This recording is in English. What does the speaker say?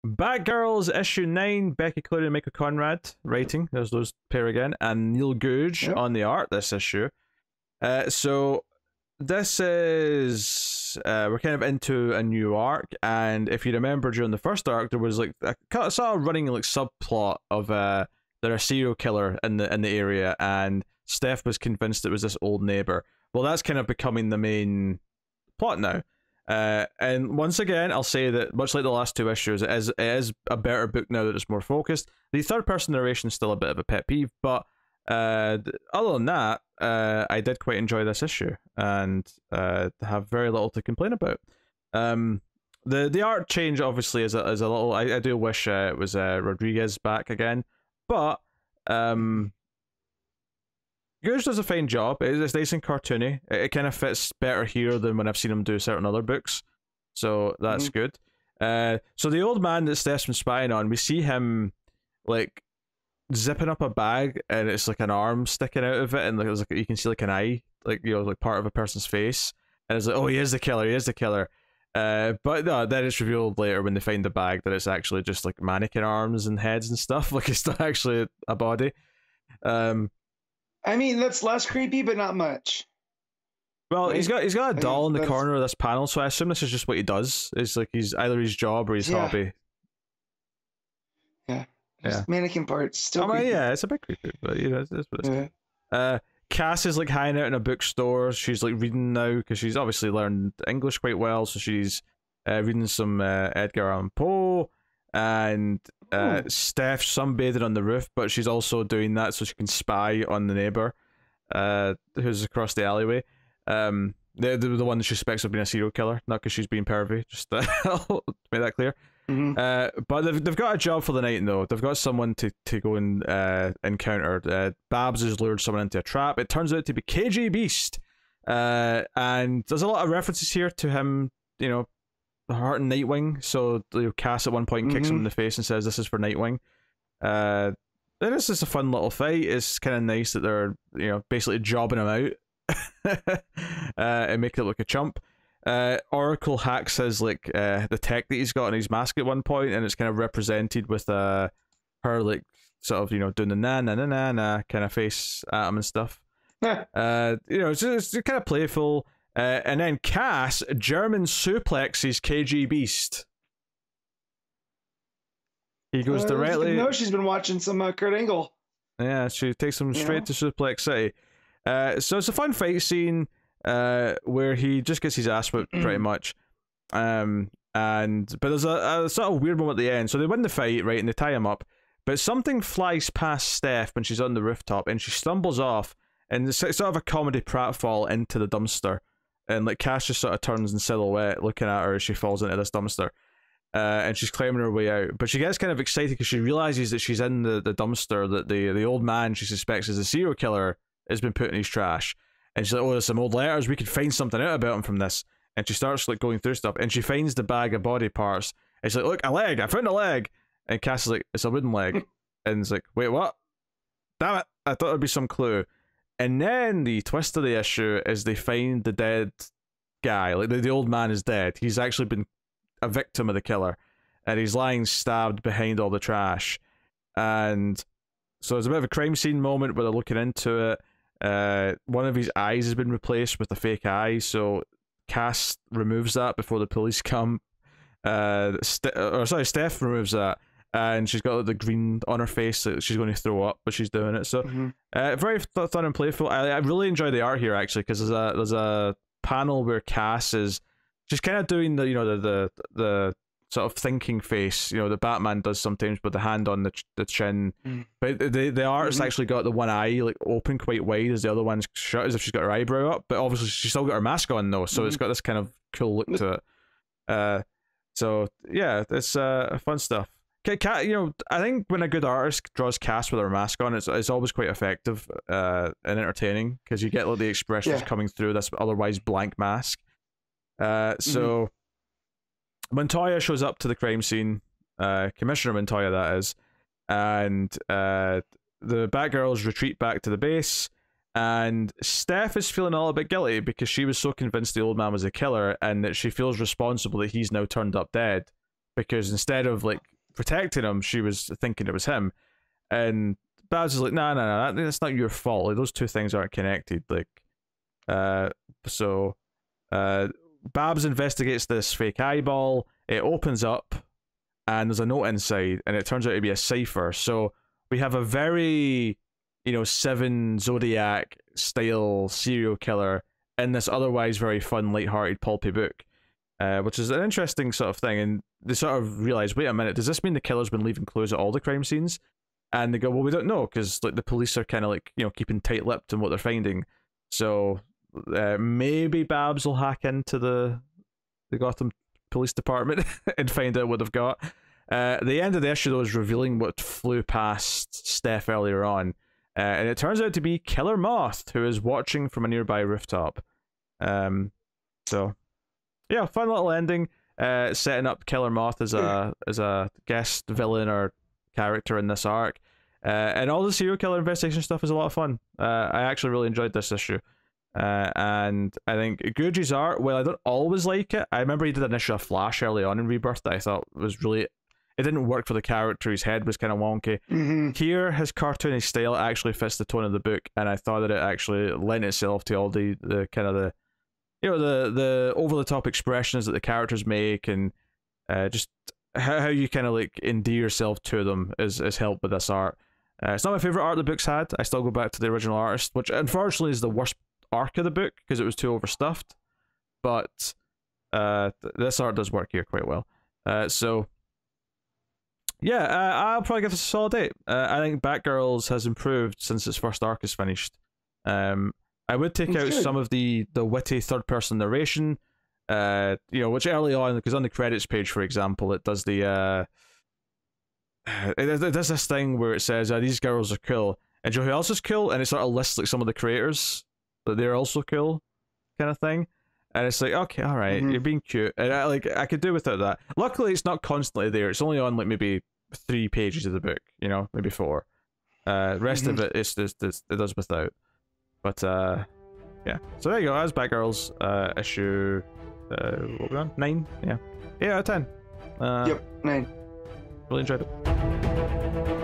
Batgirls issue 9, Becky Cloonan and Michael Conrad writing. There's those pair again, and Neil Googe on the art this issue. So this is we're kind of into a new arc, and if you remember during the first arc, there was like a sort of running like subplot of there's a serial killer in the area, and Steph was convinced it was this old neighbor. Well, that's kind of becoming the main plot now. And once again, I'll say that much like the last two issues, it is a better book now that it's more focused. The third person narration is still a bit of a pet peeve, but other than that, I did quite enjoy this issue and have very little to complain about. The art change obviously is a little. I do wish it was Rodriguez back again, but Googe does a fine job. It's nice and cartoony. It kind of fits better here than when I've seen him do certain other books, so that's good. So the old man that Steph's been spying on, we see him like zipping up a bag, and it's like an arm sticking out of it, and like, you can see like an eye, like like part of a person's face, and it's like, oh, he is the killer, he is the killer. But no, then it's revealed later when they find the bag that it's actually just like mannequin arms and heads and stuff. Like it's not actually a body. I mean, that's less creepy, but not much. Well, right? he's got a doll in the corner of this panel, so I assume this is just what he does. It's like he's either his job or his hobby. Yeah. Mannequin parts. Still creepy. Yeah, it's a bit creepy, but you know, that's what it is. Cass is like hanging out in a bookstore. She's like reading now because she's obviously learned English quite well, so she's reading some Edgar Allan Poe, and Steph's sunbathing on the roof, but she's also doing that so she can spy on the neighbor who's across the alleyway. The one that she suspects of being a serial killer, not because she's being pervy, just I'll make that clear. But they've got a job for the night though. They've got someone to go and encounter. Babs has lured someone into a trap. It turns out to be KJ Beast, and there's a lot of references here to him, you know, Heart and Nightwing. So Cass at one point kicks him in the face and says, "This is for Nightwing." Then it's just a fun little fight. It's kind of nice that they're, you know, basically jobbing him out and making it look a chump. Oracle hacks his like the tech that he's got on his mask at one point, and it's kind of represented with her like sort of, you know, doing the na na na na na kind of face at him and stuff. You know, it's kind of playful. And then Cass German suplexes KG Beast. He goes directly. No, she's been watching some Kurt Angle. Yeah, she takes him straight to Suplex City. So it's a fun fight scene where he just gets his ass whipped pretty much. But there's a sort of weird moment at the end. So they win the fight, right, and they tie him up. But something flies past Steph when she's on the rooftop, and she stumbles off, and it's sort of a comedy pratfall into the dumpster. And like Cass just sort of turns in silhouette looking at her as she falls into this dumpster. And she's climbing her way out. But she gets kind of excited because she realizes that she's in the dumpster, that the old man she suspects is a serial killer has been put in his trash. And she's like, oh, there's some old letters, we could find something out about him from this. And she starts like going through stuff, and she finds the bag of body parts. And she's like, look, a leg, I found a leg. And Cass is like, it's a wooden leg. And it's like, wait, what? Damn it, I thought there'd be some clue. And then the twist of the issue is they find the dead guy. Like the old man is dead. He's actually been a victim of the killer, and he's lying stabbed behind all the trash. And so there's a bit of a crime scene moment where they're looking into it. One of his eyes has been replaced with a fake eye, so Cass removes that before the police come. Steph removes that, and she's got like, the green on her face that she's going to throw up, but she's doing it. So very fun and playful. I really enjoy the art here actually, because there's a panel where Cass is just kind of doing the, you know, the sort of thinking face, you know, the Batman does sometimes with the hand on the chin. But the artist actually got the one eye like open quite wide as the other one's shut, as if she's got her eyebrow up, but obviously she's still got her mask on though, so it's got this kind of cool look to it. So yeah, it's fun stuff. You know, I think when a good artist draws Cass with her mask on, it's always quite effective and entertaining, because you get like the expressions coming through this otherwise blank mask. So Montoya shows up to the crime scene, Commissioner Montoya that is, and the Batgirls retreat back to the base, and Steph is feeling a little bit guilty because she was so convinced the old man was a killer, and that she feels responsible that he's now turned up dead, because instead of like protecting him, she was thinking it was him. And Babs is like, no, that's not your fault. Like, those two things aren't connected. Like, so Babs investigates this fake eyeball. It opens up, and there's a note inside, and it turns out to be a cipher. So we have a very, Seven Zodiac style serial killer in this otherwise very fun, lighthearted, pulpy book, which is an interesting sort of thing. And they sort of realize, wait a minute, does this mean the killer's been leaving clues at all the crime scenes? And they go, well, we don't know, because like the police are kind of like, keeping tight-lipped in what they're finding. So maybe Babs will hack into the Gotham Police Department and find out what they've got. The end of the issue, though, is revealing what flew past Steph earlier on. And it turns out to be Killer Moth, who is watching from a nearby rooftop. So, yeah, fun little ending. Setting up Killer Moth as a guest villain or character in this arc. And all the serial killer investigation stuff is a lot of fun. I actually really enjoyed this issue. And I think Guji's art, well, I don't always like it. I remember he did an issue of Flash early on in Rebirth that I thought was really... It didn't work for the character. His head was kind of wonky. Here, his cartoony style actually fits the tone of the book, and I thought that it actually lent itself to all the kind of the over-the-top expressions that the characters make, and just how you kind of like endear yourself to them is helped with this art. It's not my favorite art the book's had. I still go back to the original artist, which unfortunately is the worst arc of the book because it was too overstuffed. But this art does work here quite well. So yeah, I'll probably give this a solid 8. I think Batgirls has improved since its first arc is finished. I would take out some of the witty third-person narration, which early on, because on the credits page, for example, it does the it does this thing where it says these girls are cool, and who else is cool, and it sort of lists like some of the creators that they're also cool, kind of thing. And it's like, okay, all right, you're being cute, and I could do without that. Luckily, it's not constantly there. It's only on like maybe 3 pages of the book, maybe 4. Rest of it it does without. But yeah. So there you go. That's Batgirls issue. What are we on? 9. Yeah. 8 out of 10. Yep, 9. Really enjoyed it.